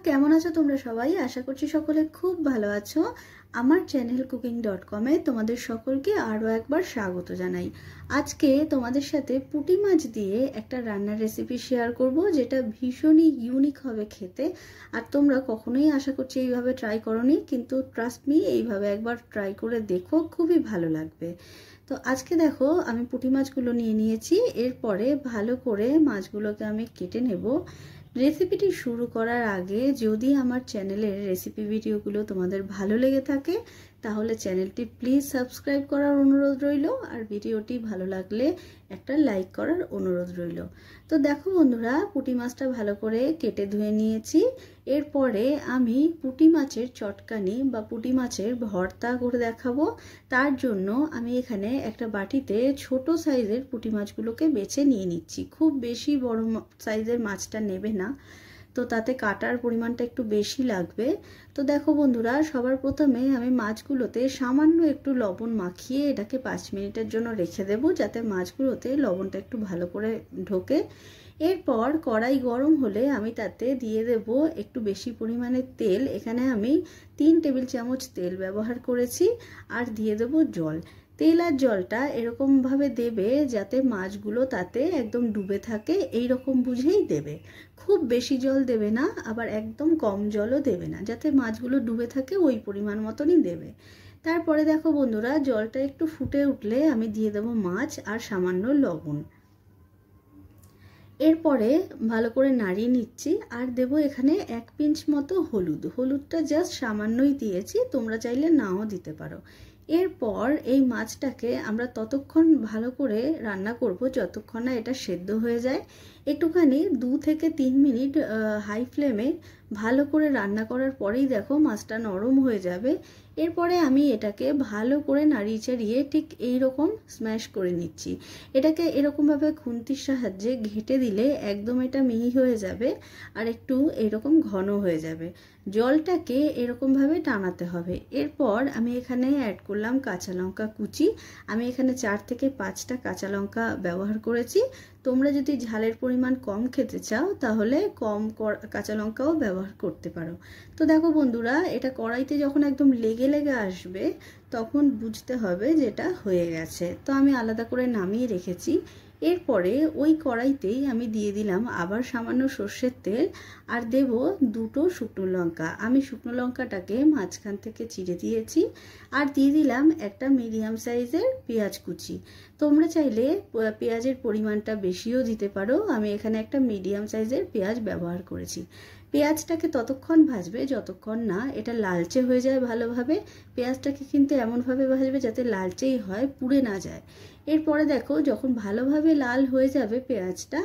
কেমন আছো তোমরা সবাই? আশা করছি সকলে খুব ভালো আছো। আমার চ্যানেল কুকিং.com এ তোমাদের সকলকে আরও একবার স্বাগত জানাই। আজকে তোমাদের সাথে পুঁটি মাছ দিয়ে একটা রান্নার রেসিপি শেয়ার করব, যেটা ভীষণই ইউনিক হবে খেতে। আর তোমরা কখনোই আশা করছি এইভাবে ট্রাই করোনি, কিন্তু ট্রাস্ট মি, এইভাবে একবার ট্রাই করে দেখো, খুবই ভালো লাগবে। তো আজকে দেখো আমি পুঁটি মাছগুলো নিয়ে নিয়েছি। এরপরে ভালো করে মাছগুলোকে আমি কেটে নেব। রেসিপিটি শুরু করার আগে যদি আমার চ্যানেলের রেসিপি ভিডিওগুলো তোমাদের ভালো লেগে থাকে তাহলে চ্যানেলটি প্লিজ সাবস্ক্রাইব করার অনুরোধ রইল, আর ভিডিওটি ভালো লাগলে একটা লাইক করার অনুরোধ রইল। তো দেখো বন্ধুরা, পুঁটি মাছটা ভালো করে কেটে ধুয়ে নিয়েছি। এরপরে আমি পুঁটি মাছের চটকানি বা পুঁটি মাছের ভর্তা করে দেখাবো। তার জন্য আমি এখানে একটা বাটিতে ছোট সাইজের পুঁটি মাছগুলোকে বেছে নিয়ে নিচ্ছি। খুব বেশি বড় সাইজের মাছটা নেবে না, তো তাতে কাটার পরিমাণটা একটু বেশি লাগবে। তো দেখো বন্ধুরা, সবার প্রথমে আমি মাছগুলোতে সামান্য একটু লবণ মাখিয়ে এটাকে 5 মিনিটের জন্য রেখে দেব, যাতে মাছগুলোতে লবণটা একটু ভালো করে ঢোকে। এরপর কড়াই গরম হলে আমি তাতে দিয়ে দেব একটু বেশি পরিমাণে তেল। এখানে আমি 3 টেবিল চামচ তেল ব্যবহার করেছি। আর দিয়ে দেব জল। তেল আর জলটা এরকমভাবে দেবে যাতে মাছগুলো তাতে একদম ডুবে থাকে, এই রকম বুঝেই দেবে। খুব বেশি জল দেবে না, আবার একদম কম জলও দেবে না, যাতে মাছগুলো ডুবে থাকে ওই পরিমাণ মতনই দেবে। তারপরে দেখো বন্ধুরা, জলটা একটু ফুটে উঠলে আমি দিয়ে দেবো মাছ আর সামান্য লবণ। এরপরে ভালো করে নাড়িয়ে নিচ্ছি আর দেব এখানে 1 পিঞ্চ মতো হলুদ। হলুদটা জাস্ট সামান্যই দিয়েছি, তোমরা চাইলে নাও দিতে পারো। এরপর এই মাছটাকে আমরা ততক্ষণ ভালো করে রান্না করব যতক্ষণ না এটা সেদ্ধ হয়ে যায়। একটুখানি 2 থেকে 3 মিনিট হাই ফ্লেমে ভালো করে রান্না করার পরেই দেখো মাছটা নরম হয়ে যাবে। এরপরে আমি এটাকে ভালো করে নাড়িয়ে চাড়িয়ে ঠিক এইরকম স্ম্যাশ করে নিচ্ছি। এটাকে এরকমভাবে খুন্তির সাহায্যে ঘেঁটে দিলে একদম এটা মিহি হয়ে যাবে আর একটু এরকম ঘন হয়ে যাবে। জলটাকে এরকমভাবে টানাতে হবে। এরপর আমি এখানে অ্যাড করলাম কাঁচা লঙ্কা কুচি। আমি এখানে 4 থেকে 5টা কাঁচা লঙ্কা ব্যবহার করেছি। তোমরা যদি ঝালের পরিমাণ কম খেতে চাও তাহলে কম কাঁচা লঙ্কাও ব্যবহার করতে পারো। তো দেখো বন্ধুরা, এটা কড়াইতে যখন একদম লেগে লেগে আসবে তখন বুঝতে হবে যে এটা হয়ে গেছে। তো আমি আলাদা করে নামিয়ে রেখেছি। এরপরে ওই কড়াইতেই আমি দিয়ে দিলাম আবার সামান্য সর্ষের তেল আর দেব 2টো শুকনো লঙ্কা। আমি শুকনো লঙ্কাটাকে মাঝখান থেকে চিড়ে দিয়েছি। আর দিয়ে দিলাম একটা মিডিয়াম সাইজের পেঁয়াজ কুচি। তোমরা চাইলে পেঁয়াজের পরিমাণটা বেশিও দিতে পারো। আমি এখানে একটা মিডিয়াম সাইজের পেঁয়াজ ব্যবহার করেছি। পেঁয়াজটাকে ততক্ষণ ভাজবে যতক্ষণ না এটা লালচে হয়ে যায় ভালোভাবে। পেঁয়াজটাকে কিন্তু এমনভাবে ভাজবে যাতে লালচেই হয়, পুড়ে না যায়। এরপরে দেখো যখন ভালোভাবে লাল হয়ে যাবে পেঁয়াজটা,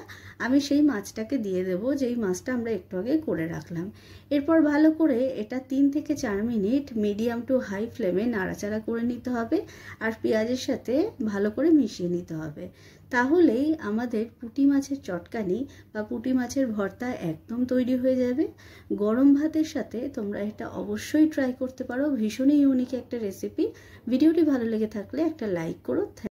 আমি সেই মাছটাকে দিয়ে দেবো, যেই মাছটা আমরা একটু আগে করে রাখলাম। এরপর ভালো করে এটা 3 থেকে 4 মিনিট মিডিয়াম টু হাই ফ্লেমে নাড়াচাড়া করে নিতে হবে আর পেঁয়াজের সাথে ভালো করে মিশিয়ে নিতে হবে। তাহলেই আমাদের পুঁটি মাছের চটকানি বা পুঁটি মাছের ভর্তা একদম তৈরি হয়ে যাবে। গরম ভাতের সাথে তোমরা এটা অবশ্যই ট্রাই করতে পারো। ভীষণই ইউনিক একটা রেসিপি। ভিডিওটি ভালো লেগে থাকলে একটা লাইক করো।